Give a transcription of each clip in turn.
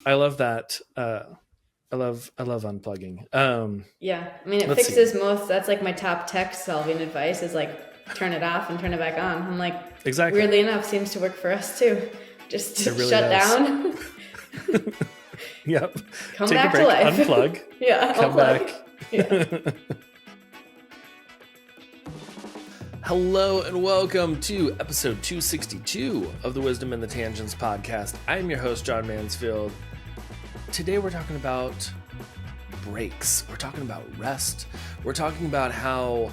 I love that. I love unplugging. Yeah. I mean, it Let's see. fixes most, that's like my top tech solving advice is like turn it off and turn it back on. I'm like, Exactly. weirdly enough, seems to work for us too. It Just really shut does. down, Yep. come Take a back to break, life. unplug, Yeah. come Unplug. back. Yeah. Hello and welcome to episode 262 of the Wisdom and the Tangents podcast. I'm your host, John Mansfield. Today we're talking about breaks. We're talking about rest. We're talking about how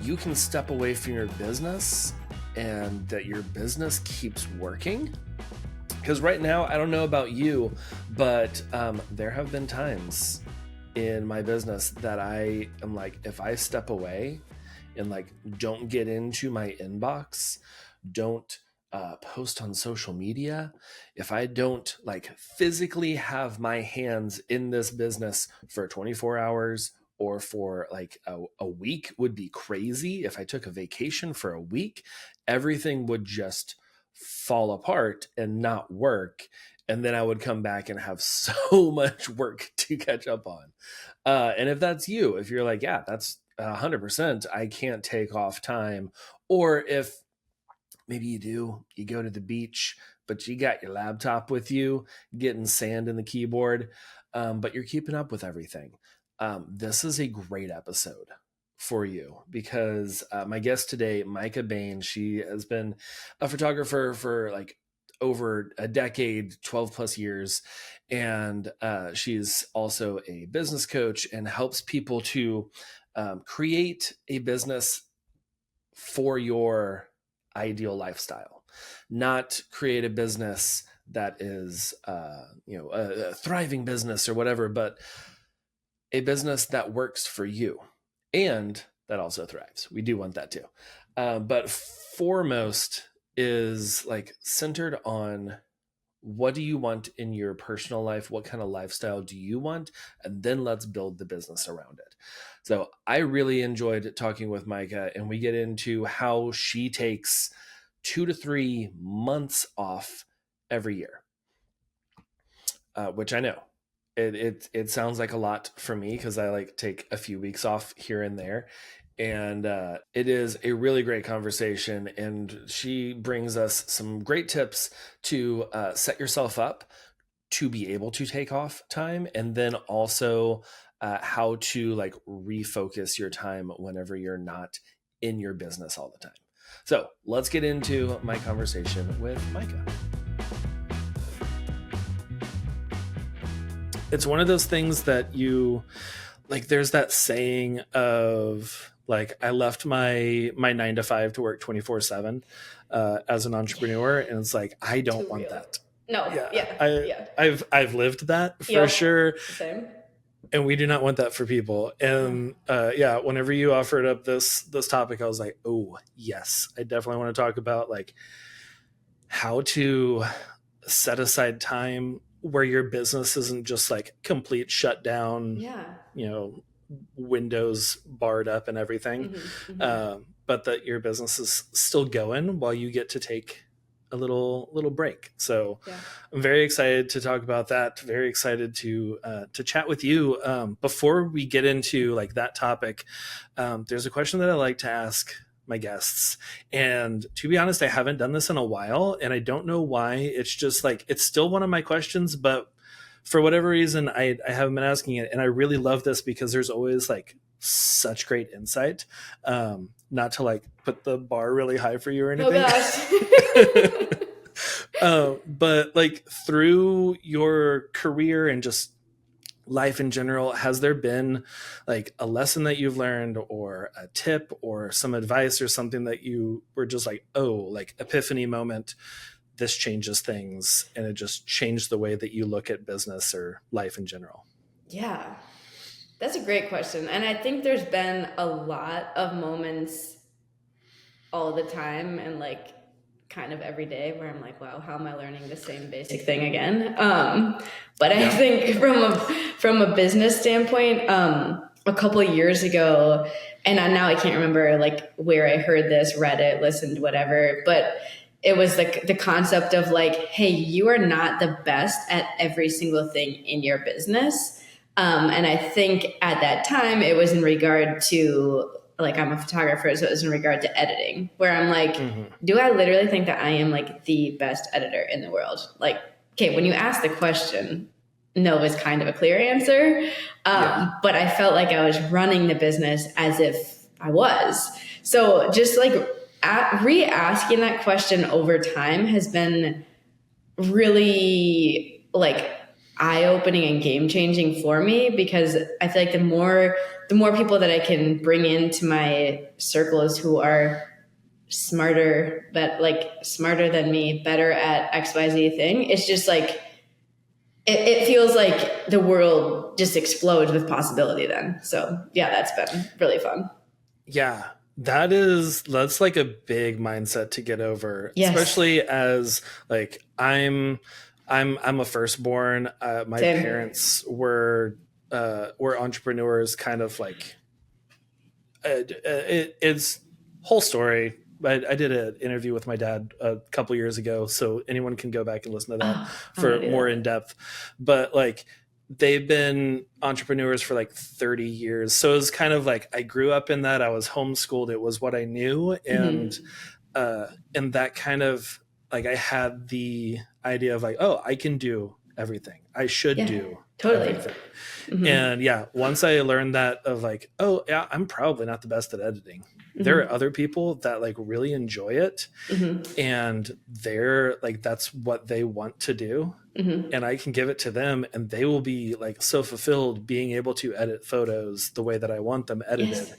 you can step away from your business and that your business keeps working. Because right now, I don't know about you, but there have been times in my business that I am like, if I step away and like don't get into my inbox, don't post on social media, if I don't like physically have my hands in this business for 24 hours or for like a week would be crazy. If I took a vacation for a week, everything would just fall apart and not work. And then I would come back and have so much work to catch up on. And if that's you, if you're like, yeah, that's 100%, I can't take off time. Or if maybe you do, you go to the beach, but you got your laptop with you, getting sand in the keyboard, but you're keeping up with everything. This is a great episode for you because my guest today, Mycah Bain, she has been a photographer for like over a decade, 12 plus years. And she's also a business coach and helps people to create a business for your ideal lifestyle, not create a business that is, a thriving business or whatever, but a business that works for you and that also thrives. We do want that too. But foremost is like centered on what do you want in your personal life? What kind of lifestyle do you want? And then let's build the business around it. So I really enjoyed talking with Mycah, and we get into how she takes 2 to 3 months off every year, which I know it sounds like a lot for me because I like take a few weeks off here and there. And it is a really great conversation. And she brings us some great tips to set yourself up to be able to take off time. And then also how to like refocus your time whenever you're not in your business all the time. So let's get into my conversation with Mycah. It's one of those things that you like, there's that saying of like, I left my 9 to 5 to work 24/7 as an entrepreneur. And it's like, I don't Too want real. that. No. Yeah. Yeah. I, Yeah. I've lived that for Yep. sure. Same. And we do not want that for people. No. And yeah, whenever you offered up this topic, I was like, oh yes, I definitely want to talk about like how to set aside time where your business isn't just like complete shutdown, Yeah. you know, windows barred up and everything, Mm-hmm. but that your business is still going while you get to take a little break. So Yeah. I'm very excited to talk about that. Very excited to chat with you. Before we get into like that topic, there's a question that I like to ask my guests, and to be honest, I haven't done this in a while, and I don't know why. It's just like it's still one of my questions, but for whatever reason, I haven't been asking it, and I really love this because there's always like such great insight. Not to like put the bar really high for you or Oh anything. gosh. But like through your career and just life in general, has there been like a lesson that you've learned or a tip or some advice or something that you were just like, oh, like epiphany moment, this changes things and it just changed the way that you look at business or life in general? Yeah. That's a great question. And I think there's been a lot of moments all the time and like kind of every day where I'm like, wow, how am I learning the same basic thing again? But I Yeah. think from a business standpoint, a couple of years ago, and now I can't remember like where I heard this, read it, listened, whatever, but it was the concept of like, hey, you are not the best at every single thing in your business. And I think at that time it was in regard to, like, I'm a photographer, so it was in regard to editing, where I'm like, do I literally think that I am like the best editor in the world? Like, okay, when you ask the question, no is kind of a clear answer. But I felt like I was running the business as if I was. So just like re-asking that question over time has been really like eye-opening and game-changing for me, because I feel like the more people that I can bring into my circles who are smarter than me, better at XYZ thing, it's just like it feels like the world just explodes with possibility then. So yeah, that's been really fun. Yeah. That's like a big mindset to get over, Yes. especially as like I'm a firstborn. My Same. parents were entrepreneurs, kind of like it's whole story. I did an interview with my dad a couple years ago, so anyone can go back and listen to that for more in depth. But like, they've been entrepreneurs for like 30 years. So it was kind of like, I grew up in that. I was homeschooled. It was what I knew. And that kind of like, I had the idea of like, oh, I can do everything. I should do everything. And yeah, once I learned that of like, oh yeah, I'm probably not the best at editing. There are other people that like really enjoy it, and they're like, that's what they want to do. And I can give it to them and they will be like so fulfilled being able to edit photos the way that I want them edited. Yes.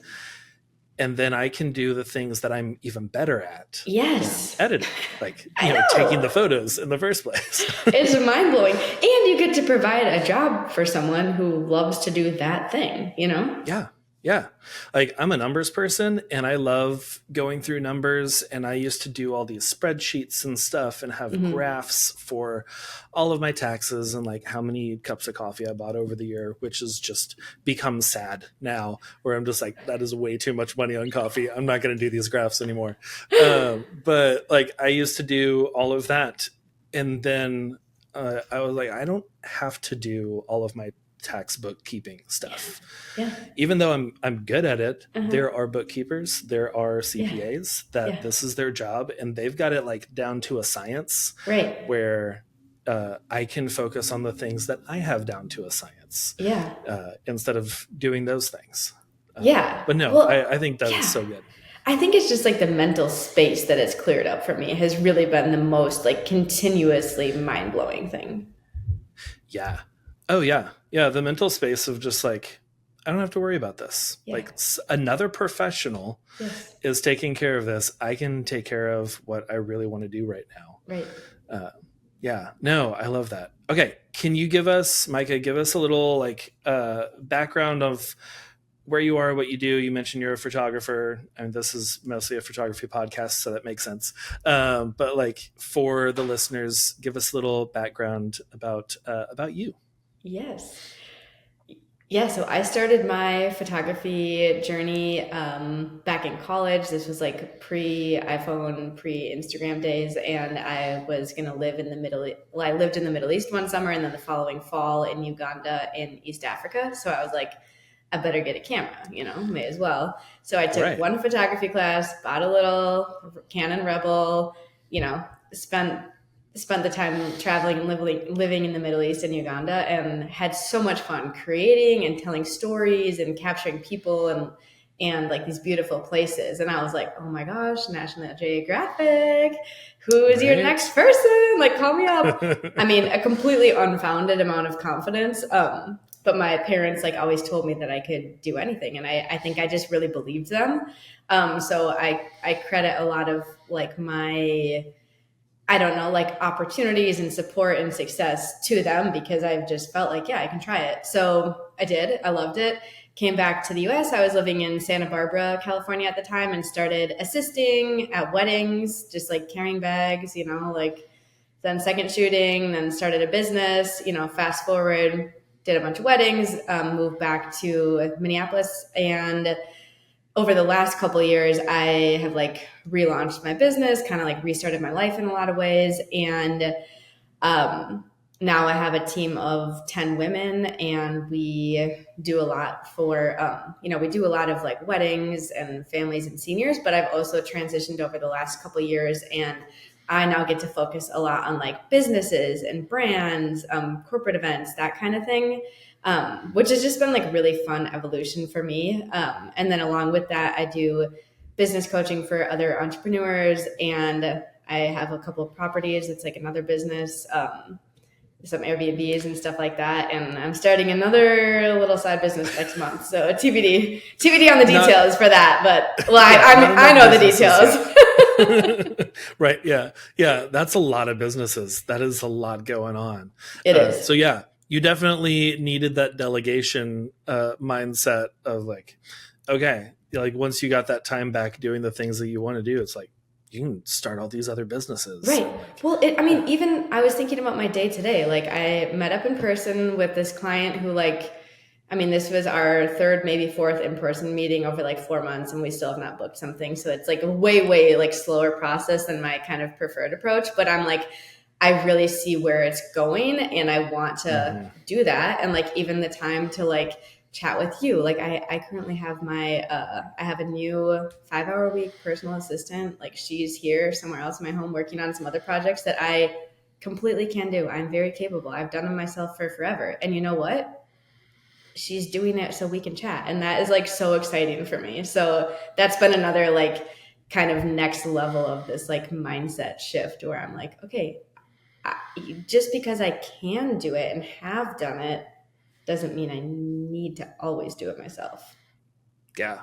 And then I can do the things that I'm even better at. Yes. Editing, like, taking the photos in the first place. It's mind blowing. And you get to provide a job for someone who loves to do that thing, Yeah. Yeah. Like, I'm a numbers person and I love going through numbers, and I used to do all these spreadsheets and stuff and have graphs for all of my taxes and like how many cups of coffee I bought over the year, which has just become sad now, where I'm just like, that is way too much money on coffee. I'm not going to do these graphs anymore. But like, I used to do all of that. And then I was like, I don't have to do all of my tax bookkeeping stuff. Yeah. Even though I'm good at it, there are bookkeepers, there are CPAs that this is their job, and they've got it like down to a science, right? Where I can focus on the things that I have down to a science, instead of doing those things. But no, well, I think that is so good. I think it's just like the mental space that it's cleared up for me has really been the most like continuously mind-blowing thing. Yeah. Oh yeah. Yeah. The mental space of just like, I don't have to worry about this. Yeah. Like, another professional is taking care of this. I can take care of what I really want to do right now. Right. Yeah. No, I love that. Okay. Can you give us, Mycah, a little like background of where you are, what you do? You mentioned you're a photographer, and this is mostly a photography podcast, so that makes sense. But like, for the listeners, give us a little background about you. Yes. Yeah, so I started my photography journey back in college. This was like pre-iPhone, pre-Instagram days, and I was going to live in the Middle East. Well, I lived in the Middle East one summer, and then the following fall in Uganda in East Africa. So I was like, I better get a camera, may as well. So I took one photography class, bought a little Canon Rebel, spent the time traveling and living in the Middle East and Uganda, and had so much fun creating and telling stories and capturing people and like these beautiful places. And I was like, oh my gosh, National Geographic, who is your next person? Like, call me up. I mean, a completely unfounded amount of confidence. But my parents like always told me that I could do anything. And I think I just really believed them. So I credit a lot of like my, I don't know, like opportunities and support and success to them, because I've just felt like, yeah, I can try it. So I did. I loved it. Came back to the US. I was living in Santa Barbara, California at the time, and started assisting at weddings, just like carrying bags, like then second shooting, then started a business, fast forward, did a bunch of weddings, moved back to Minneapolis, and over the last couple of years, I have like relaunched my business, kind of like restarted my life in a lot of ways. And now I have a team of 10 women, and we do a lot for, we do a lot of like weddings and families and seniors, but I've also transitioned over the last couple of years, and I now get to focus a lot on like businesses and brands, corporate events, that kind of thing, which has just been like really fun evolution for me. And then along with that, I do business coaching for other entrepreneurs, and I have a couple of properties. It's like another business, some Airbnbs and stuff like that. And I'm starting another little side business next month. So TBD on the details for that. But well, I know the details. Right. Yeah. Yeah. That's a lot of businesses. That is a lot going on. It is. So yeah, you definitely needed that delegation mindset of like, okay, like once you got that time back doing the things that you want to do, it's like, you can start all these other businesses. Right. Well, even I was thinking about my day today. Like I met up in person with this client who this was our third, maybe fourth in-person meeting over like 4 months, and we still have not booked something. So it's like a way like slower process than my kind of preferred approach. But I'm like, I really see where it's going, and I want to do that. And like even the time to like chat with you. Like I currently have I have a new 5-hour-a-week personal assistant. Like she's here somewhere else in my home working on some other projects that I completely can do. I'm very capable. I've done them myself for forever. And you know what? She's doing it so we can chat. And that is like so exciting for me. So that's been another like kind of next level of this like mindset shift where I'm like, okay, just because I can do it and have done it doesn't mean I need to always do it myself. Yeah.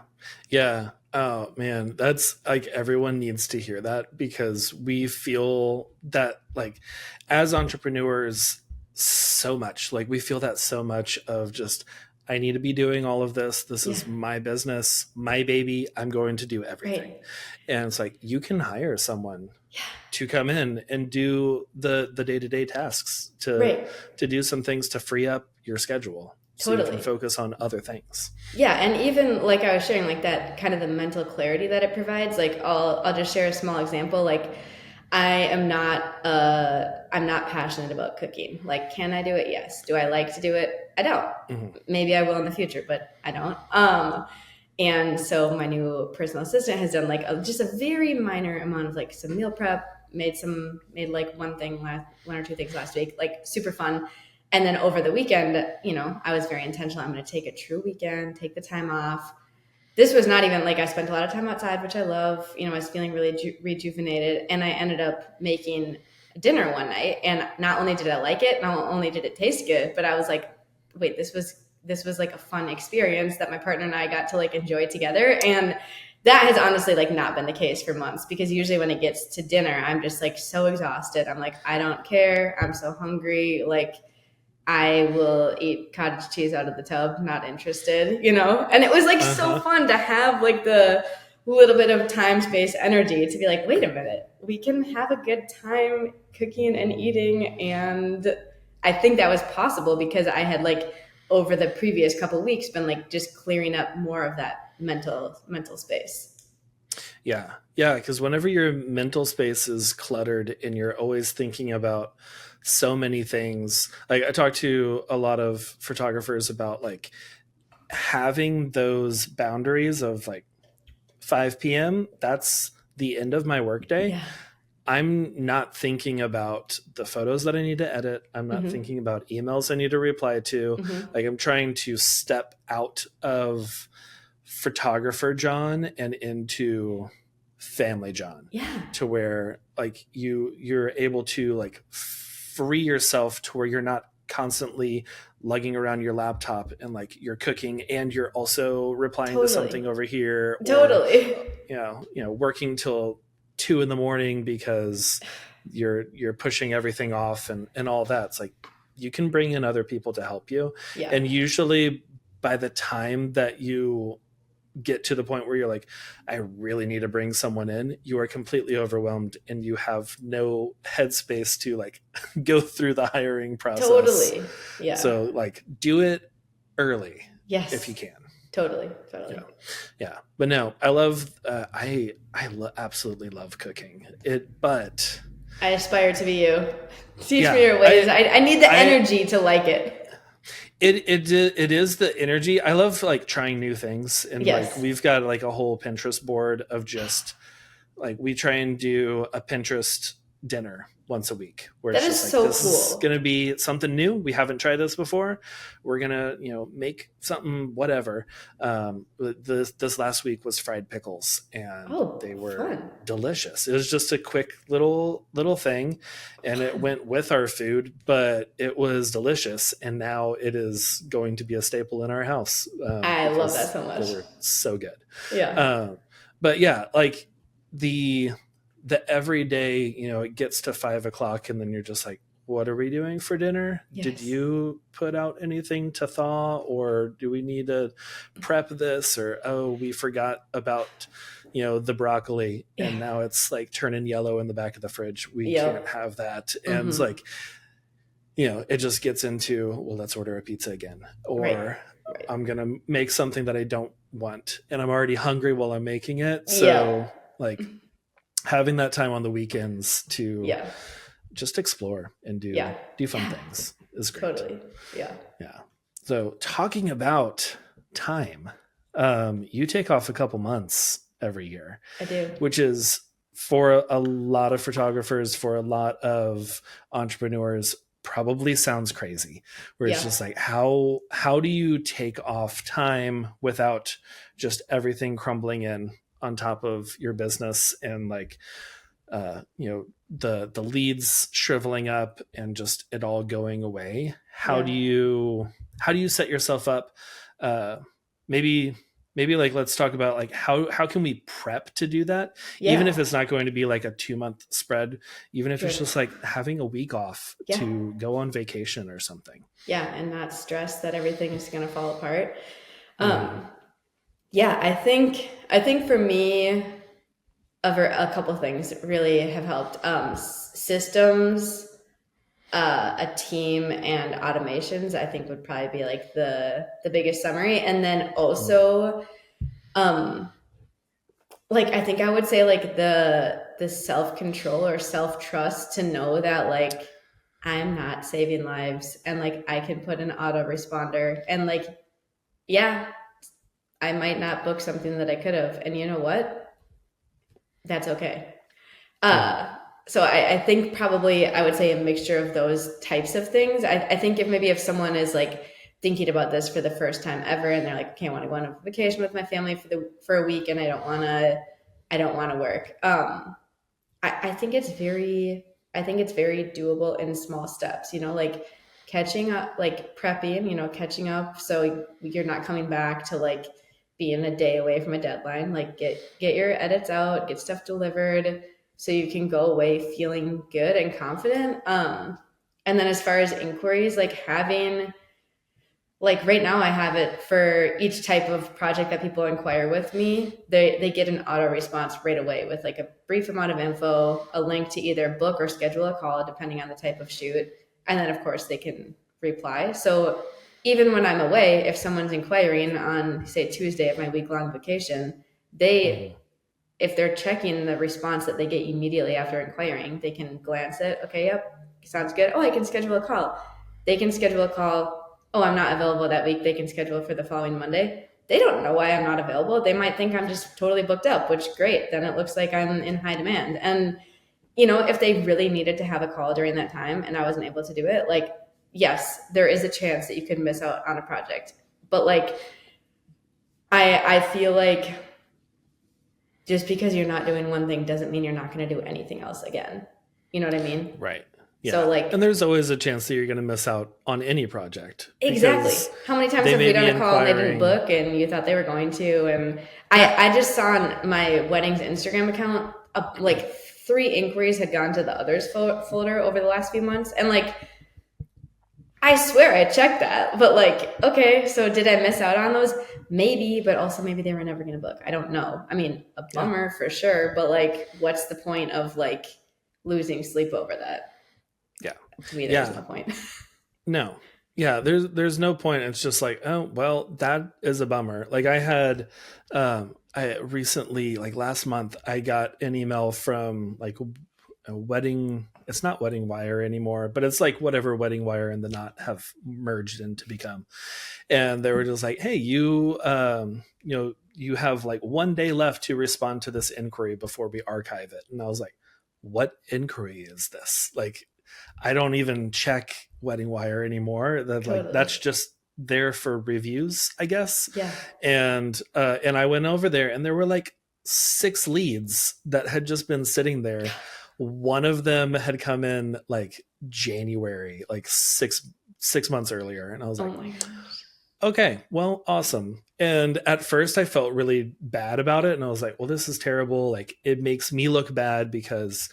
Yeah. Oh man, that's like everyone needs to hear that, because we feel that like as entrepreneurs so much, like we feel that so much of just, I need to be doing all of this. This is my business, my baby. I'm going to do everything. Right. And it's like, you can hire someone to come in and do the day-to-day tasks to do some things to free up your schedule. So you can focus on other things. Yeah. And even like I was sharing, like that kind of the mental clarity that it provides. Like I'll just share a small example. Like I'm not passionate about cooking. Like, can I do it? Yes. Do I like to do it? I don't. Mm-hmm. Maybe I will in the future, but I don't. And so my new personal assistant has done like just a very minor amount of like some meal prep, made like one or two things last week, like super fun. And then over the weekend, I was very intentional. I'm going to take a true weekend, take the time off. This was not even like I spent a lot of time outside, which I love. I was feeling really rejuvenated. And I ended up making dinner one night. And not only did I like it, not only did it taste good, but I was like, wait, this was like a fun experience that my partner and I got to like enjoy together. And that has honestly like not been the case for months, because usually when it gets to dinner, I'm just like so exhausted. I'm like, I don't care. I'm so hungry. Like, I will eat cottage cheese out of the tub, not interested, And it was like so fun to have like the little bit of time, space, energy to be like, wait a minute, we can have a good time cooking and eating. And I think that was possible because I had like over the previous couple of weeks been like just clearing up more of that mental space. Yeah. Yeah. Because whenever your mental space is cluttered and you're always thinking about so many things, like I talk to a lot of photographers about like having those boundaries of like 5 p.m. That's the end of my workday. Yeah. I'm not thinking about the photos that I need to edit. I'm not thinking about emails I need to reply to. Like I'm trying to step out of photographer John and into family John. Yeah. To where like you're able to like free yourself to where you're not constantly lugging around your laptop and like you're cooking and you're also replying to something over here. Or, working till 2 a.m. because you're pushing everything off and all that. It's like you can bring in other people to help you. Yeah. And usually by the time that you get to the point where you're like, I really need to bring someone in, you are completely overwhelmed and you have no headspace to like go through the hiring process. Totally. Yeah. So like do it early. Yes. If you can. Totally. Yeah. But no, I love, absolutely love cooking it, but I aspire to be you. Teach yeah, me your ways. I need the energy to like it. It is the energy. I love like trying new things, and Yes. like we've got like a whole Pinterest board of just like we try and do a Pinterest dinner once a week where That it's is just like so this cool. is gonna be something new. We haven't tried this before. We're gonna make something whatever. This last week was fried pickles, and they were fun. delicious. It was just a quick little thing, and it went with our food, but it was delicious. And now it is going to be a staple in our house. I love that so much. They were so good. Yeah. But yeah, like the everyday, it gets to 5 o'clock and then you're just like, what are we doing for dinner? Yes. Did you put out anything to thaw, or do we need to prep this? Or, oh, we forgot about, the broccoli and now it's like turning yellow in the back of the fridge. We can't have that. And it's like, it just gets into, well, let's order a pizza again, or right. I'm going to make something that I don't want and I'm already hungry while I'm making it. So like having that time on the weekends to just explore and do fun things is great. Totally. Yeah. So talking about time, you take off a couple months every year. I do. Which is, for a lot of photographers, for a lot of entrepreneurs, probably sounds crazy, where it's just like, how do you take off time without just everything crumbling in on top of your business, and like the leads shriveling up and just it all going away? How do you set yourself up? Maybe like, let's talk about like how can we prep to do that, even if it's not going to be like a 2-month spread, even if it's just like having a week off to go on vacation or something. And not stress that everything is going to fall apart. I think for me, a couple of things really have helped. Systems, a team, and automations, I think, would probably be like the biggest summary. And then also, like, I think I would say like the self-control or self-trust to know that like I'm not saving lives, and like I can put an autoresponder, and like, I might not book something that I could have, and you know what? That's okay. So I think probably I would say a mixture of those types of things. I think if someone is like thinking about this for the first time ever, and they're like, okay, I want to go on a vacation with my family for a week, and I don't want to work. I think it's very doable in small steps, like catching up, like prepping, catching up. So you're not coming back to like being a day away from a deadline, like get your edits out, get stuff delivered so you can go away feeling good and confident. And then as far as inquiries, like having, like right now I have it for each type of project that people inquire with me, they get an auto response right away with like a brief amount of info, a link to either book or schedule a call depending on the type of shoot. And then of course they can reply. So even when I'm away, if someone's inquiring on, say, Tuesday of my week-long vacation, if they're checking the response that they get immediately after inquiring, they can glance at, okay, yep, sounds good. Oh, I can schedule a call. They can schedule a call. Oh, I'm not available that week. They can schedule for the following Monday. They don't know why I'm not available. They might think I'm just totally booked up, which great. Then it looks like I'm in high demand. And, if they really needed to have a call during that time and I wasn't able to do it, like, yes, there is a chance that you could miss out on a project. But like, I feel like just because you're not doing one thing doesn't mean you're not going to do anything else again. You know what I mean? Right. Yeah. So like, and there's always a chance that you're going to miss out on any project. Exactly. How many times have we done a call and they didn't book and you thought they were going to? And I just saw on my wedding's Instagram account, like 3 inquiries had gone to the others folder over the last few months. And like, I swear I checked that, but like, okay, so did I miss out on those? Maybe, but also maybe they were never going to book. I don't know. I mean, a bummer for sure, but like, what's the point of like losing sleep over that? Yeah. To me, there's no point. No. Yeah, there's no point. It's just like, oh well, that is a bummer. Like I had I recently, like last month, I got an email from like a wedding, it's not Wedding Wire anymore, but it's like whatever Wedding Wire and the Knot have merged into become. And they were just like, hey, you have like 1 day left to respond to this inquiry before we archive it. And I was like, what inquiry is this? Like, I don't even check Wedding Wire anymore. That like Totally. that's just there for reviews, I guess. Yeah. And I went over there and there were like 6 leads that had just been sitting there. One of them had come in like January, like six months earlier, and I was Oh like, my gosh. okay, well, awesome. And at first I felt really bad about it, and I was like, well, this is terrible. Like it makes me look bad because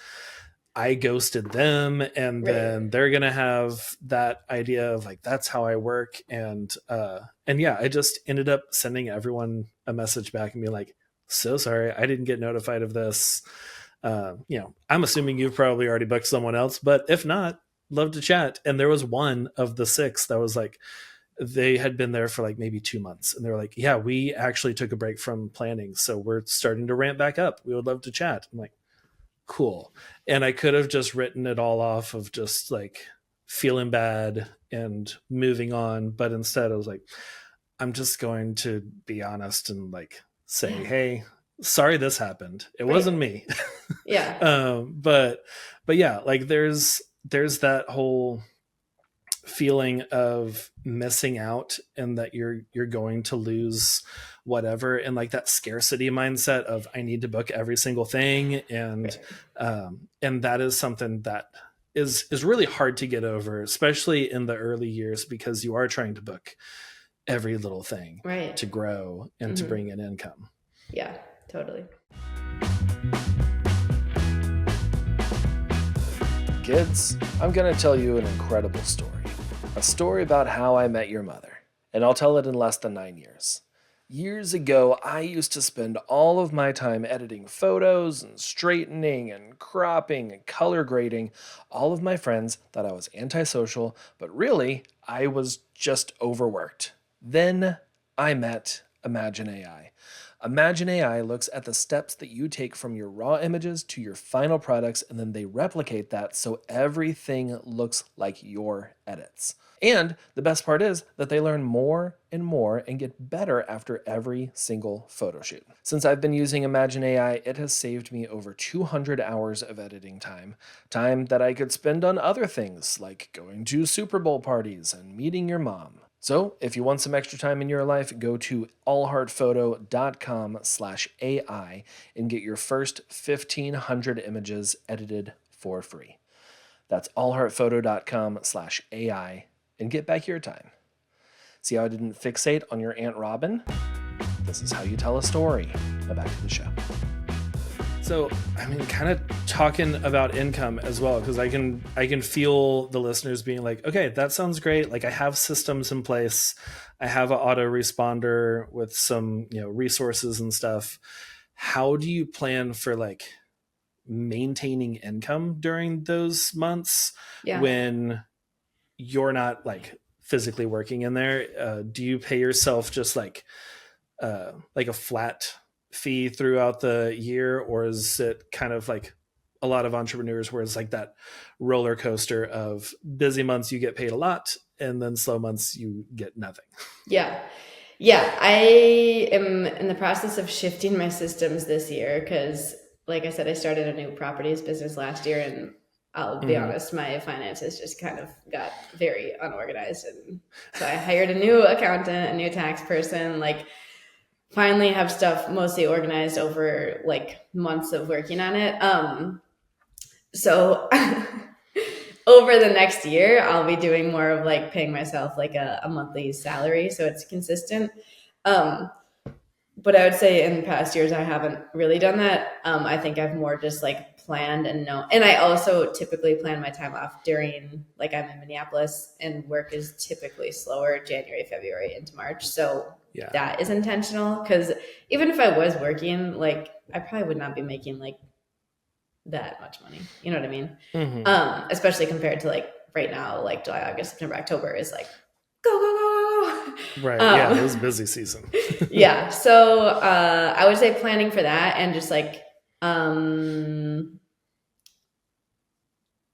I ghosted them, and Right. then they're gonna have that idea of like that's how I work. And yeah, I just ended up sending everyone a message back and being like, so sorry, I didn't get notified of this. I'm assuming you've probably already booked someone else, but if not, love to chat. And there was one of the 6 that was like, they had been there for like maybe 2 months, and they were like, yeah, we actually took a break from planning, so we're starting to ramp back up, we would love to chat. I'm like, cool. And I could have just written it all off of just like feeling bad and moving on, but instead I was like, I'm just going to be honest and like say, Yeah. hey, sorry this happened, it Right. wasn't me. Yeah. But yeah, like there's that whole feeling of missing out and that you're going to lose whatever, and like that scarcity mindset of I need to book every single thing. And that is something that is really hard to get over, especially in the early years, because you are trying to book every little thing Right. to grow and to bring in income. Yeah, totally. Kids, I'm going to tell you an incredible story. A story about how I met your mother. And I'll tell it in less than 9 years. Years ago, I used to spend all of my time editing photos and straightening and cropping and color grading. All of my friends thought I was antisocial, but really, I was just overworked. Then I met Imagine AI. Imagine AI looks at the steps that you take from your raw images to your final products, and then they replicate that so everything looks like your edits. And the best part is that they learn more and more and get better after every single photo shoot. Since I've been using Imagine AI, it has saved me over 200 hours of editing time, time that I could spend on other things like going to Super Bowl parties and meeting your mom. So, if you want some extra time in your life, go to allheartphoto.com/AI and get your first 1,500 images edited for free. That's allheartphoto.com/AI and get back your time. See how I didn't fixate on your Aunt Robin? This is how you tell a story. Now back to the show. So, I mean, kind of talking about income as well, because I can feel the listeners being like, okay, that sounds great. Like I have systems in place. I have an autoresponder with some, resources and stuff. How do you plan for like maintaining income during those months when you're not like physically working in there? Do you pay yourself just like a flat fee throughout the year, or is it kind of like a lot of entrepreneurs where it's like that roller coaster of busy months you get paid a lot and then slow months you get nothing? Yeah. I am in the process of shifting my systems this year because, like I said, I started a new properties business last year, and I'll be honest, my finances just kind of got very unorganized. And so I hired a new accountant, a new tax person, like finally have stuff mostly organized over like months of working on it. So over the next year, I'll be doing more of like paying myself like a monthly salary, so it's consistent. But I would say in past years, I haven't really done that. I think I've more just like planned and know. And I also typically plan my time off during, like I'm in Minneapolis and work is typically slower January, February into March. So that is intentional, because even if I was working, like I probably would not be making like that much money. You know what I mean? Especially compared to like right now, like July, August, September, October is like go, go, go, go, Right. Yeah. It was a go. busy season. Yeah. So I would say planning for that and just like, um,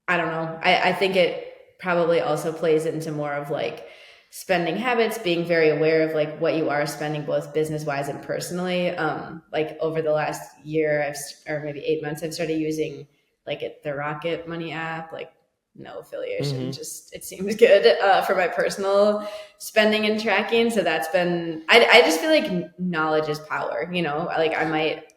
I don't know. I think it probably also plays into more of like spending habits, being very aware of like what you are spending both business wise and personally. Like over the last year, or maybe 8 months, I've started using like the Rocket Money app, like no affiliation, Hmm. just it seems good for my personal spending and tracking. So that's been, I just feel like knowledge is power, you know, like I might,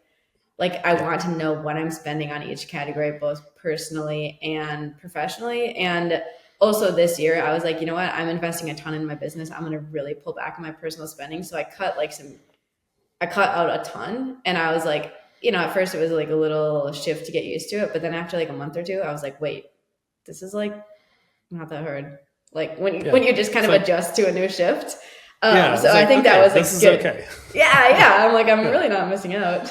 like I Yeah. want to know what I'm spending on each category, both personally and professionally. And also this year, I was like, you know what? I'm investing a ton in my business. I'm going to really pull back on my personal spending. So I cut out a ton. And I was like, you know, at first it was like a little shift to get used to it. But then after like a month or two, I was like, wait, this is like not that hard. Like Yeah. when you just kind It's of like, adjust to a new shift. yeah. So It's I like, think that okay, was this like is good. okay. Yeah. I'm like, I'm Yeah. really not missing out.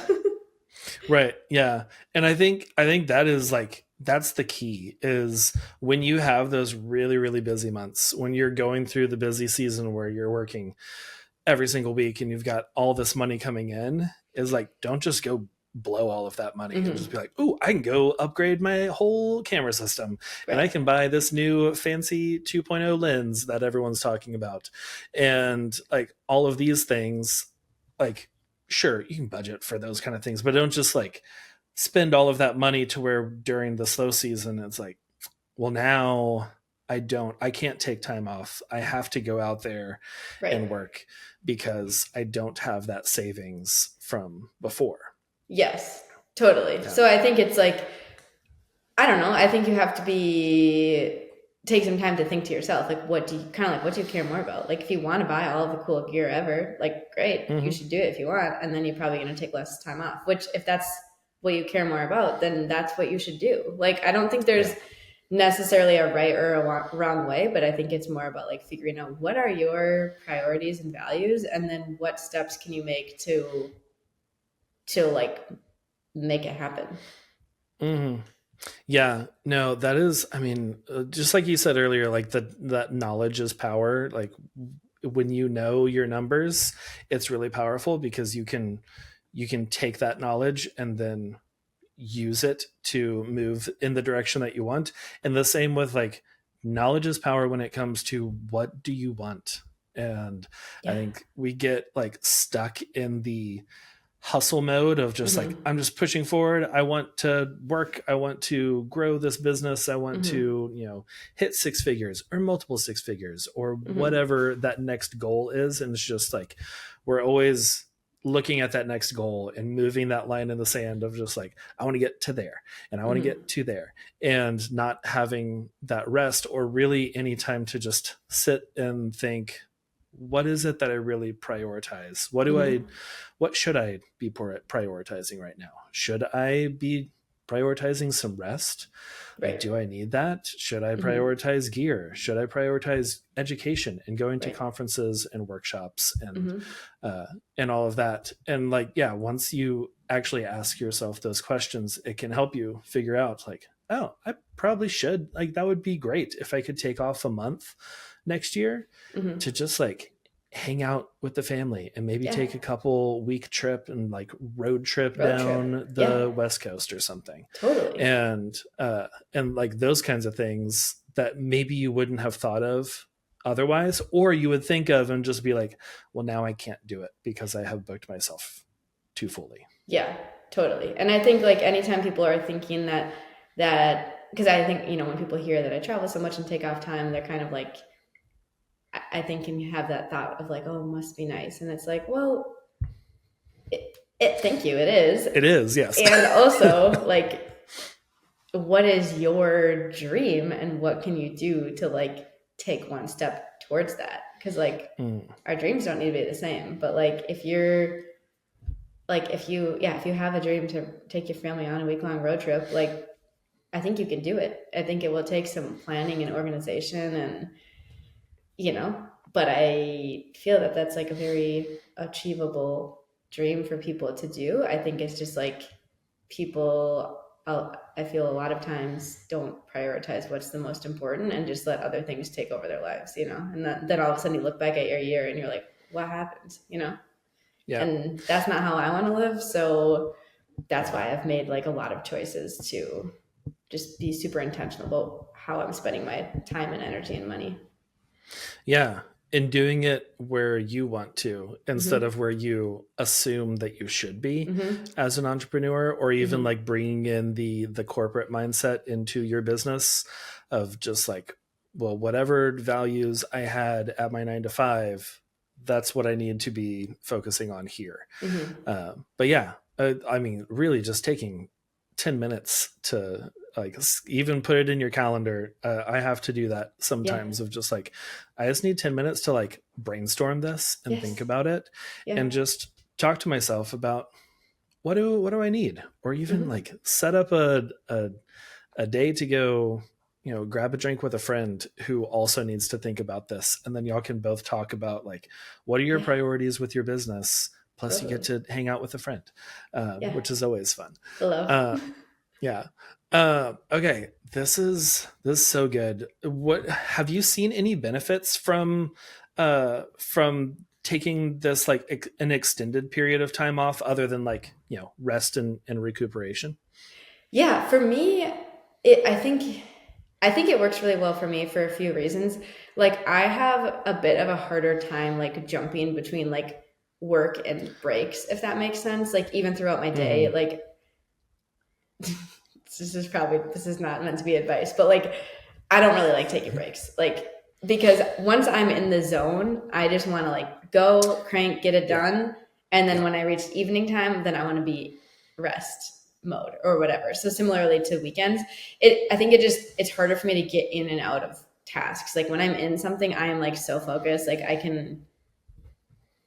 Right. Yeah. And I think that is like that's the key is when you have those really, really busy months, when you're going through the busy season where you're working every single week and you've got all this money coming in, is like don't just go blow all of that money and just Hmm. be like, oh, I can go upgrade my whole camera system and I Right. can buy this new fancy 2.0 lens that everyone's talking about. And like all of these things, like sure, you can budget for those kind of things, but don't just like spend all of that money to where during the slow season it's like, well, now I can't take time off. I have to go out there and Right. work because I don't have that savings from before. Yes, totally. Yeah. So I think it's like, I don't know. I think you have to take some time to think to yourself, like, what do you care more about? Like, if you want to buy all of the cool gear ever, like, great, you Hmm. should do it if you want. And then you're probably going to take less time off, which if that's what you care more about, then that's what you should do. Like, I don't think there's Yeah. necessarily a right or a wrong way, but I think it's more about like figuring out what are your priorities and values, and then what steps can you make to like make it happen. Hmm. Yeah. No, that is, I mean, just like you said earlier, like that knowledge is power. Like when you know your numbers, it's really powerful because you can take that knowledge and then use it to move in the direction that you want. And the same with like knowledge is power when it comes to what do you want. And I Yeah. think we get like stuck in the hustle mode of just like Hmm. I'm just pushing forward. I want to work, I want to grow this business, I want Hmm. to, hit six figures or multiple six figures or Hmm. whatever that next goal is. And it's just like we're always looking at that next goal and moving that line in the sand of just like I want to get to there and I want to Hmm. get to there, and not having that rest or really any time to just sit and think, what is it that I really prioritize? Hmm. What should I be prioritizing right now? Should I be prioritizing some rest? Like, Right. do I need that? Should I Hmm. prioritize gear? Should I prioritize education and going to Right. conferences and workshops Hmm. uh, and all of that? And like, yeah, once you actually ask yourself those questions, it can help you figure out like, oh, I probably should. Like, that would be great if I could take off a month next year Hmm. to just like hang out with the family and maybe Yeah. take a couple week trip and like road trip Road trip. down Yeah. the west coast or something. Totally. And like those kinds of things that maybe you wouldn't have thought of otherwise, or you would think of and just be like, well, now I can't do it because I have booked myself too fully. Yeah. Totally. And I think like anytime people are thinking that because I think when people hear that I travel so much and take off time, they're kind of like I think can have that thought of like, oh, it must be nice, and it's like, well, thank you, it is, It is, yes. and also like what is your dream and what can you do to like take one step towards that, because like Mm, our dreams don't need to be the same, but like if you're like if you have a dream to take your family on a week-long road trip, like I think you can do it. I think it will take some planning and organization and but I feel that that's like a very achievable dream for people to do. I think it's just like people I feel a lot of times don't prioritize what's the most important and just let other things take over their lives, and then all of a sudden you look back at your year and you're like, what happened? Yeah. And that's not how I want to live. So that's why I've made like a lot of choices to just be super intentional about how I'm spending my time and energy and money. Yeah. And doing it where you want to instead Mm-hmm. of where you assume that you should be Mm-hmm. as an entrepreneur, or even Mm-hmm. like bringing in the corporate mindset into your business of just like, well, whatever values I had at my 9 to 5, that's what I need to be focusing on here. Mm-hmm. But yeah, I mean, really just taking 10 minutes to like even put it in your calendar. I have to do that Yeah. sometimes of just like, I just need 10 minutes to like brainstorm this and Yes. think about it Yeah. and just talk to myself about what do I need? Or even Mm-hmm. like set up a day to go, grab a drink with a friend who also needs to think about this. And then y'all can both talk about like, what are your Yeah. priorities with your business? Plus you get Totally. to hang out with a friend, Yeah. which is always fun. The love. Uh, yeah. Okay. This is so good. What have you seen any benefits from taking this like an extended period of time off other than like, rest and recuperation? Yeah, for me, I think it works really well for me for a few reasons. Like I have a bit of a harder time like jumping between like work and breaks, if that makes sense. Like even throughout my day, Hmm. like this is not meant to be advice, but like I don't really like taking breaks. Like because once I'm in the zone, I just want to like go crank, get it Yeah. done, and then Yeah. when I reach evening time, then I want to be rest mode or whatever. So similarly to weekends, I think it's harder for me to get in and out of tasks. Like when I'm in something, I am like so focused, like I can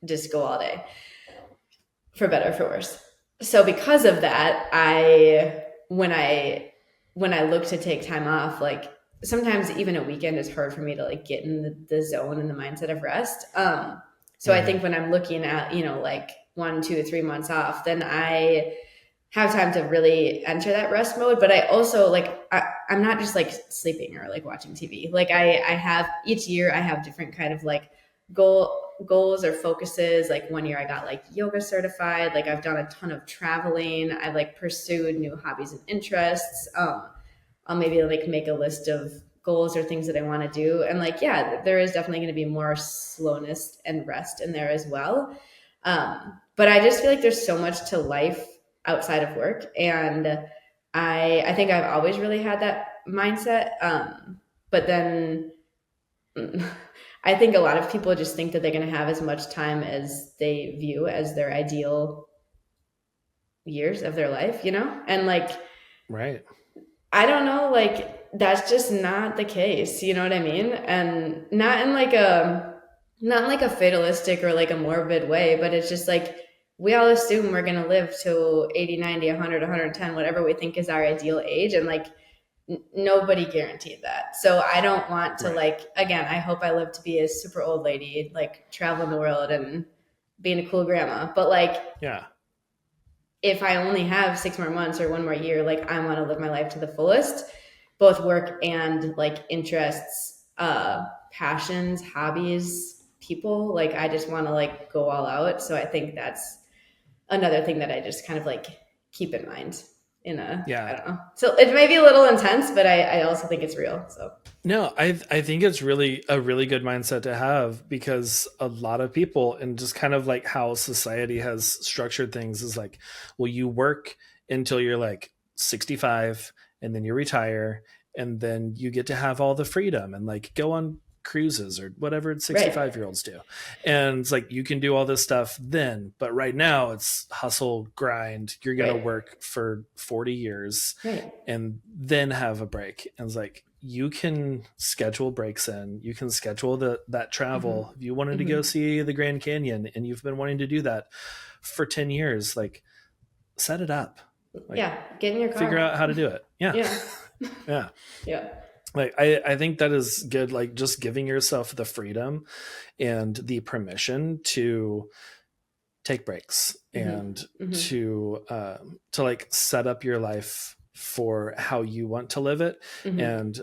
just go all day, for better or for worse. So because of that, when I look to take time off, like sometimes even a weekend is hard for me to like get in the zone and the mindset of rest. So I Hmm. think when I'm looking at, like 1, 2, 3 months off, then I have time to really enter that rest mode. But I also like I'm not just like sleeping or like watching TV. Like I have each year I have different kind of like goals or focuses. Like one year I got like yoga certified. Like I've done a ton of traveling. I've like pursued new hobbies and interests. I'll maybe like make a list of goals or things that I want to do. And like, yeah, there is definitely going to be more slowness and rest in there as well. But I just feel like there's so much to life outside of work. And I think I've always really had that mindset. But then I think a lot of people just think that they're going to have as much time as they view as their ideal years of their life. And like, Right. I don't know, like that's just not the case. You know what I mean? And not in like a fatalistic or like a morbid way, but it's just like we all assume we're going to live to 80, 90, 100, 110, whatever we think is our ideal age. And like nobody guaranteed that. So I don't want to Right. like, again, I hope I live to be a super old lady, like traveling the world and being a cool grandma. But like, Yeah. if I only have 6 more months or one more year, like I want to live my life to the fullest, both work and like interests, passions, hobbies, people. Like I just want to like go all out. So I think that's another thing that I just kind of like keep in mind I Yeah. don't know. So it may be a little intense, but I also think it's real. So No, I think it's really a really good mindset to have, because a lot of people, and just kind of like how society has structured things, is like, well, you work until you're like 65 and then you retire, and then you get to have all the freedom and like go on cruises or whatever right, 65-year-olds do. And it's like you can do all this stuff then, but right now it's hustle grind. You're going to right, work for 40 years right. and then have a break. And it's like you can schedule breaks in. You can schedule that Mm-hmm. travel. If you wanted to go Mm-hmm. see the Grand Canyon and you've been wanting to do that for 10 years, like set it up. Like Yeah, get in your figure car. out how to do it. Yeah. Yeah, Yeah. yeah. Like I think that is good. Like just giving yourself the freedom and the permission to take breaks Mm-hmm. and Mm-hmm. to like set up your life for how you want to live it, and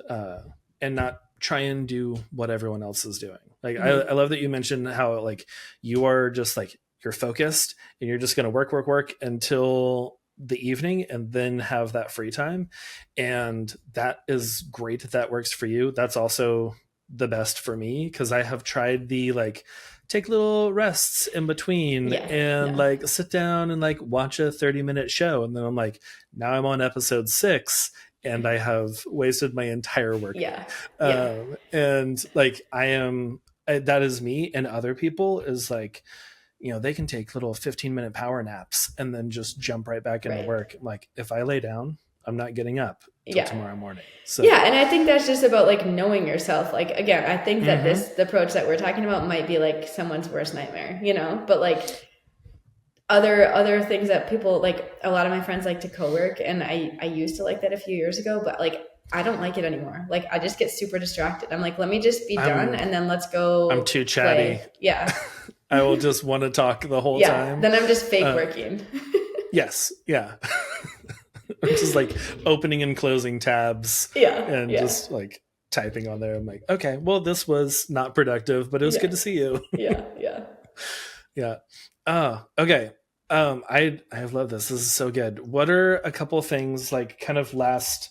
not try and do what everyone else is doing. Like, I love that you mentioned how like you are just like, you're focused and you're just going to work until the evening and then have that free time. And that is great. That works for you. That's also the best for me, because I have tried the like take little rests in between and like sit down and like watch a 30-minute show. And then I'm like, now I'm on episode 6 and I have wasted my entire work. And like that is me. And other people is like, they can take little 15-minute power naps and then just jump right back into work. Like, if I lay down, I'm not getting up till tomorrow morning. So and I think that's just about like knowing yourself. Like, again, I think that the approach that we're talking about might be like someone's worst nightmare, but like other things that people like, a lot of my friends like to co-work, and I used to like that a few years ago, but like I don't like it anymore. Like, I just get super distracted. I'm like, let me just be done and then let's go. I'm too chatty. Yeah. I will just want to talk the whole time. Then I'm just fake working. Yes. Yeah. I'm just like opening and closing tabs and just like typing on there. I'm like, okay, well, this was not productive, but it was good to see you. Yeah. Oh, okay. I love this. This is so good. What are a couple of things, like kind of last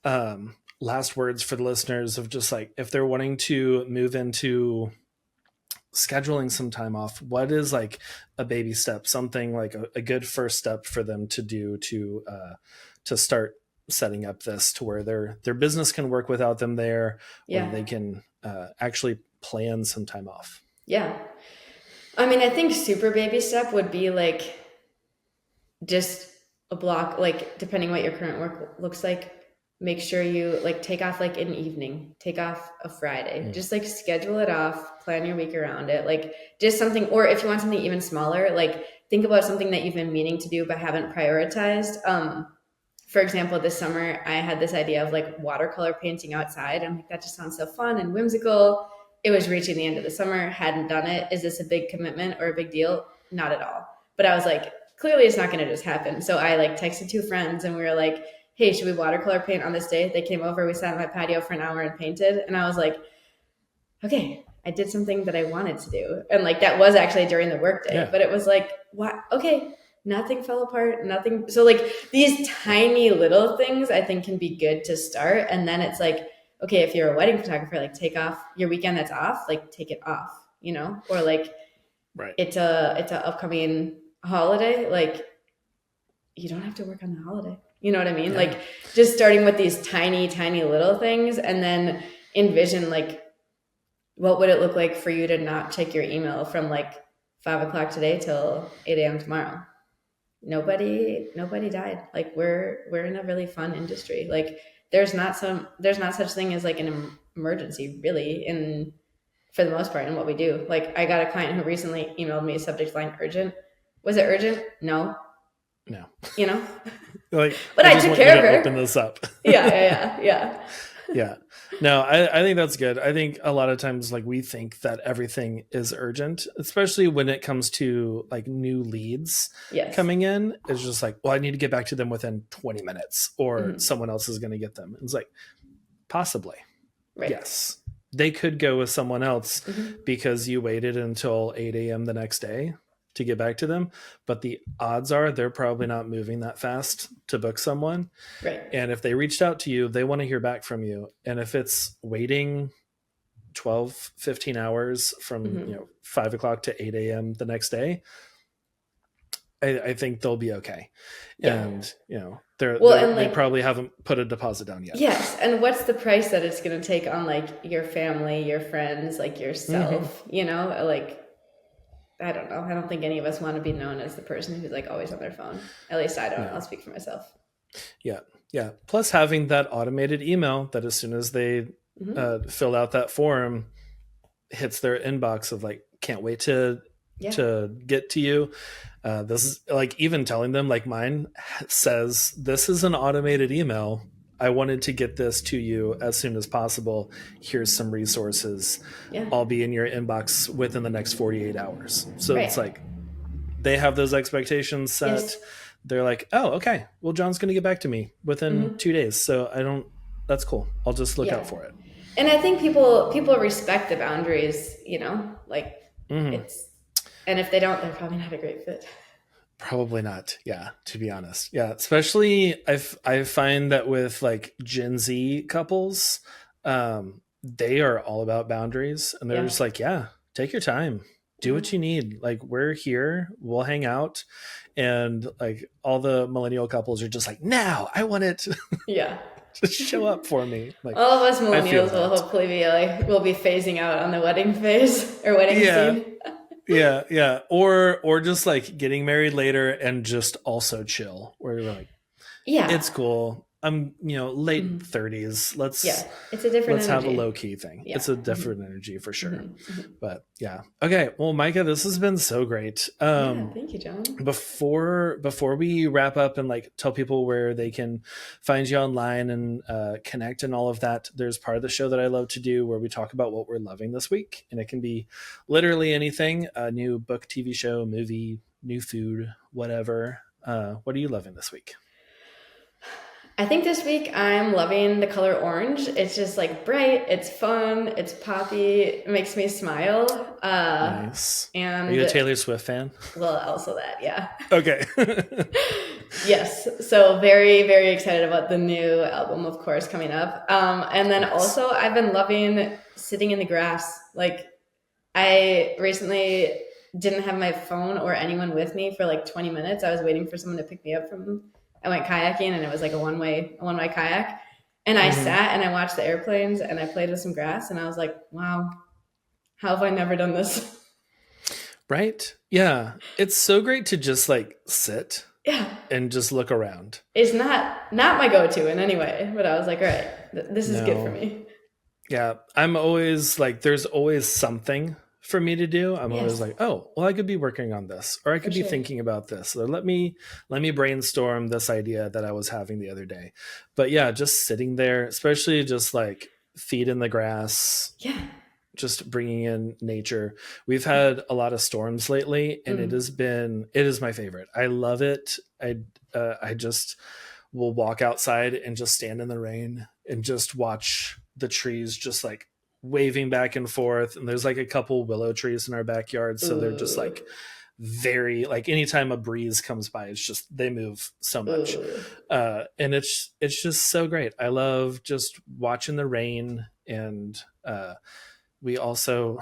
words for the listeners of just like, if they're wanting to move into scheduling some time off, what is like a baby step, something like a good first step for them to do to start setting up this to where their business can work without them there, or they can actually plan some time off? I mean, I think super baby step would be like just a block, like depending what your current work looks like, make sure you like take off like an evening, take off a Friday, just like schedule it off, plan your week around it. Like just something, or if you want something even smaller, like think about something that you've been meaning to do but haven't prioritized. For example, this summer I had this idea of like watercolor painting outside. I'm like, that just sounds so fun and whimsical. It was reaching the end of the summer, hadn't done it. Is this a big commitment or a big deal? Not at all. But I was like, clearly it's not going to just happen. So I like texted 2 friends and we were like, hey, should we watercolor paint on this day? They came over, we sat on my patio for an hour and painted. And I was like, okay, I did something that I wanted to do. And like, that was actually during the workday, but it was like, what? Okay, nothing fell apart, nothing. So like these tiny little things I think can be good to start. And then it's like, okay, if you're a wedding photographer, like take off your weekend that's off, like take it off, or like it's a upcoming holiday. Like you don't have to work on the holiday. You know what I mean? Like just starting with these tiny, tiny little things, and then envision like, what would it look like for you to not check your email from like 5 o'clock today till 8 a.m. tomorrow? Nobody died. Like we're in a really fun industry. Like there's not such thing as like an emergency really for the most part in what we do. Like I got a client who recently emailed me subject line urgent. Was it urgent? No. Like, but I took care of her. Open this up. Yeah. No, I think that's good. I think a lot of times, like, we think that everything is urgent, especially when it comes to like new leads coming in. It's just like, well, I need to get back to them within 20 minutes or someone else is going to get them. It's like, possibly. Yes. They could go with someone else because you waited until 8 a.m. the next day to get back to them, but the odds are they're probably not moving that fast to book someone. And if they reached out to you, they want to hear back from you. And if it's waiting 12, 15 hours from 5 o'clock to 8 a.m. the next day, I think they'll be okay. And they probably haven't put a deposit down yet. Yes. And what's the price that it's going to take on like your family, your friends, like yourself, like, I don't know. I don't think any of us want to be known as the person who's like always on their phone. At least I don't. I'll speak for myself. Yeah. Plus having that automated email that as soon as they fill out that form hits their inbox of like, can't wait to get to you. This is like, even telling them, like mine says, this is an automated email. I wanted to get this to you as soon as possible. Here's some resources. I'll be in your inbox within the next 48 hours. So it's like they have those expectations set. they're like, oh, okay, well, John's going to get back to me within Mm-hmm. 2 days. So that's cool. I'll just look Yeah. out for it. And I think people respect the boundaries, like Hmm. it's, and if they don't, they're probably not a great fit. Probably not. Yeah, to be honest. Yeah, especially I find that with like Gen Z couples, they are all about boundaries, and they're Yeah. just like, yeah, take your time, do what Hmm. you need. Like we're here, we'll hang out, and like all the millennial couples are just like, now I want it. Yeah. Just show up for me. Like All of us I feel millennials will that. hopefully be like, we'll be phasing out on the wedding phase or wedding Yeah, scene. yeah, or just like getting married later and just also chill. Where we're like, Yeah. it's cool. I'm, late Mhm. 30s. Yeah. It's a different Let's have a energy. low key thing. Yeah. It's a Hmm. different energy for sure. Hmm. But yeah. Okay. Well, Mycah, this has been so great. Yeah. Thank you, John. Before we wrap up and like tell people where they can find you online and connect and all of that, there's part of the show that I love to do where we talk about what we're loving this week, and it can be literally anything: a new book, TV show, movie, new food, whatever. What are you loving this week? I think this week I'm loving the color orange. It's just like bright, it's fun, it's poppy, it makes me smile. Nice. Are you a And Taylor Swift fan? well, also that, yeah. Okay. Yes. So very, very excited about the new album, of course, coming up. And then Nice. also I've been loving sitting in the grass. Like I recently didn't have my phone or anyone with me for like 20 minutes. I was waiting for someone to pick me up from, I went kayaking and it was like a one way kayak. And I Hmm. sat and I watched the airplanes and I played with some grass and I was like, wow, how have I never done this? Right? Yeah. It's so great to just like sit Yeah. and just look around. It's not my go-to in any way, but I was like, all right, this is good for No. me. Yeah. I'm always like, there's always something for me to do. I'm always Yes, like, oh, well, I could be working on this, or I for could be sure. thinking about this, or let me brainstorm this idea that I was having the other day. But yeah, just sitting there, especially just like feet in the grass, Yeah. just bringing in nature. We've had a lot of storms lately, and Mm. it is my favorite. I love it. I just will walk outside and just stand in the rain and just watch the trees just like waving back and forth. And there's like a couple willow trees in our backyard, so they're just Ooh. like very like anytime a breeze comes by, it's just they move so much. Ooh. And it's just so great. I love just watching the rain. And we also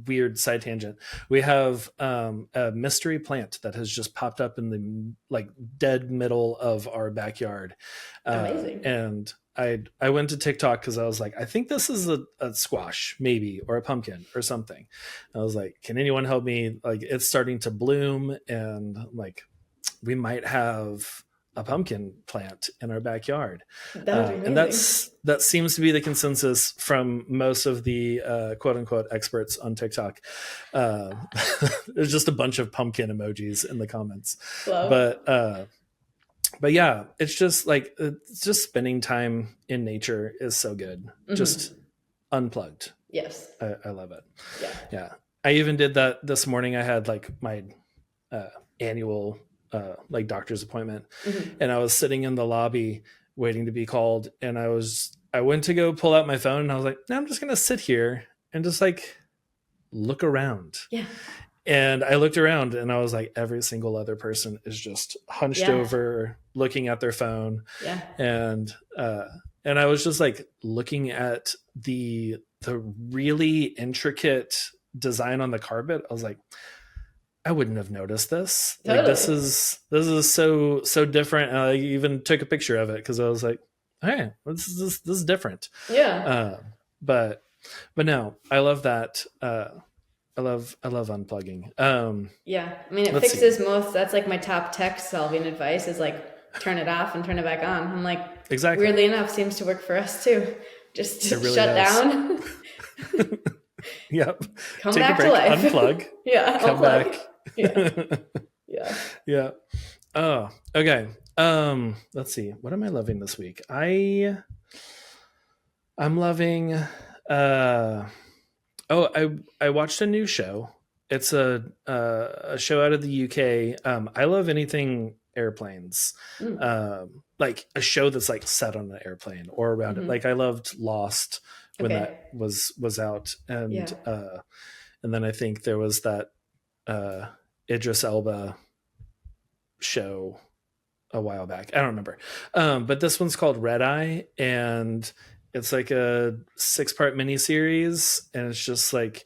weird side tangent, we have a mystery plant that has just popped up in the like dead middle of our backyard. Amazing. And I went to TikTok because I was like, I think this is a squash maybe, or a pumpkin or something. I was like, can anyone help me? Like it's starting to bloom, and like we might have a pumpkin plant in our backyard. That would be And amazing. that seems to be the consensus from most of the quote unquote experts on TikTok. Uh, there's just a bunch of pumpkin emojis in the comments, Love. but yeah, it's just spending time in nature is so good. Just Hmm. unplugged. Yes. I love it. Yeah. Yeah, I even did that this morning. I had like my annual like doctor's appointment, Hmm. and I was sitting in the lobby waiting to be called, and I went to go pull out my phone, and I was like, no, I'm just gonna sit here and just like look around. Yeah. And I looked around, and I was like, every single other person is just hunched Yeah. over looking at their phone. Yeah. And I was just like looking at the really intricate design on the carpet. I was like, I wouldn't have noticed this. Like Totally. this is so different. And I even took a picture of it because I was like, hey, this is different. Yeah. Uh, but no, I love that. I love unplugging. Yeah. I mean, it Let's see. fixes most. That's like my top tech solving advice is like turn it off and turn it back on. I'm like, Exactly. weirdly enough, seems to work for us too. Just It really shut does. down, Yep. come Take a back to break, life. unplug, Yeah. come Unplug. back. Yeah. Yeah. Yeah. Oh, okay. Let's see. What am I loving this week? I'm loving oh, I watched a new show, It's a show out of the UK. I love anything airplanes, like a show that's like set on an airplane or around it. Like I loved Lost when Okay. that was out, Yeah. and then I think there was that Idris Elba show a while back. I don't remember, but this one's called Red Eye, and it's like a 6-part miniseries, and it's just like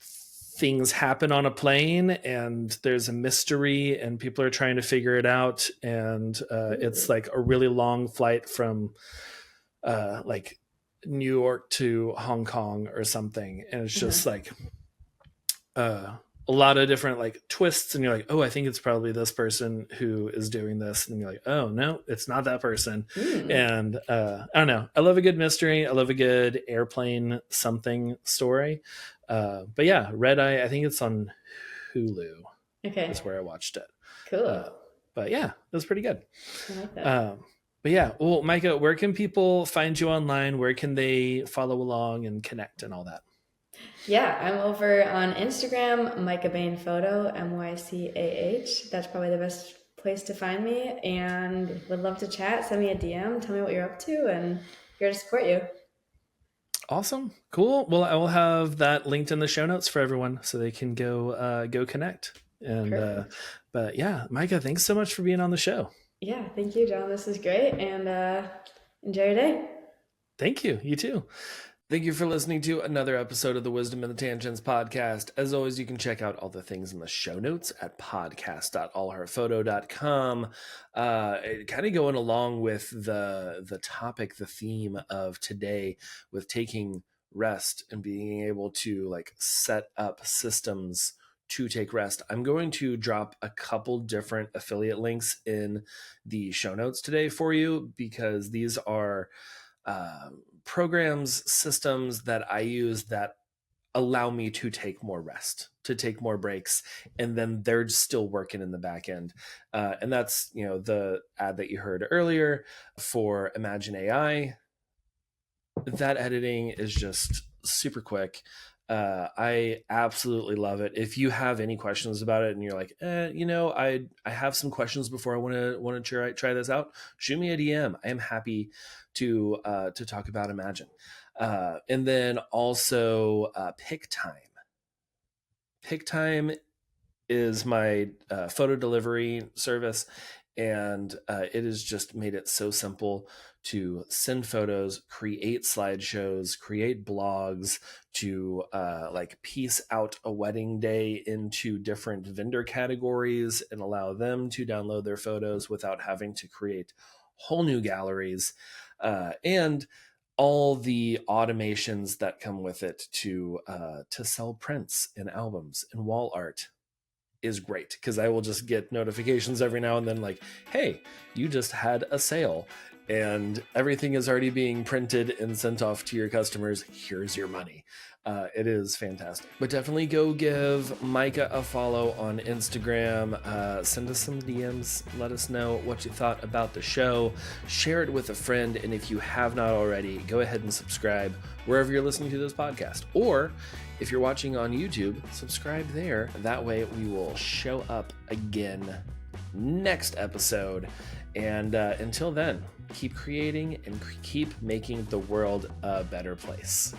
things happen on a plane and there's a mystery and people are trying to figure it out, and it's like a really long flight from like New York to Hong Kong or something, and it's just like a lot of different like twists, and you're like, oh, I think it's probably this person who is doing this, and you're like, oh no, it's not that person. And I don't know, I love a good mystery, I love a good airplane something story. But yeah, Red Eye, I think it's on Hulu. Okay. That's where I watched it. Cool. But yeah, it was pretty good. I like that. But yeah, well, Mycah, where can people find you online? Where can they follow along and connect and all that? Yeah, I'm over on Instagram, Mycah Bain Photo, MYCAH. That's probably the best place to find me, and would love to chat. Send me a DM, tell me what you're up to, and here to support you. Awesome. Cool. Well, I will have that linked in the show notes for everyone so they can go connect. And but yeah, Mycah, thanks so much for being on the show. Yeah, thank you, John. This is great, and enjoy your day. Thank you. You too. Thank you for listening to another episode of the Wisdom and the Tangents podcast. As always, you can check out all the things in the show notes at podcast.allherphoto.com. Kind of going along with the topic, the theme of today, with taking rest and being able to like set up systems to take rest. I'm going to drop a couple different affiliate links in the show notes today for you, because these are programs, systems that I use that allow me to take more rest, to take more breaks, and then they're still working in the back end. And that's, the ad that you heard earlier for Imagine AI. That editing is just super quick. I absolutely love it. If you have any questions about it and you're like, I have some questions before I want to try this out, shoot me a DM. I am happy to talk about Imagine. And then also Pic-Time. Pic-Time is my photo delivery service, and it has just made it so simple to send photos, create slideshows, create blogs, to like piece out a wedding day into different vendor categories and allow them to download their photos without having to create whole new galleries, and all the automations that come with it to sell prints and albums and wall art is great, because I will just get notifications every now and then like, hey, you just had a sale and everything is already being printed and sent off to your customers. Here's your money. It is fantastic. But definitely go give Mycah a follow on Instagram. Send us some DMs. Let us know what you thought about the show. Share it with a friend. And if you have not already, go ahead and subscribe wherever you're listening to this podcast. Or if you're watching on YouTube, subscribe there. That way we will show up again next episode. And until then, keep creating and keep making the world a better place.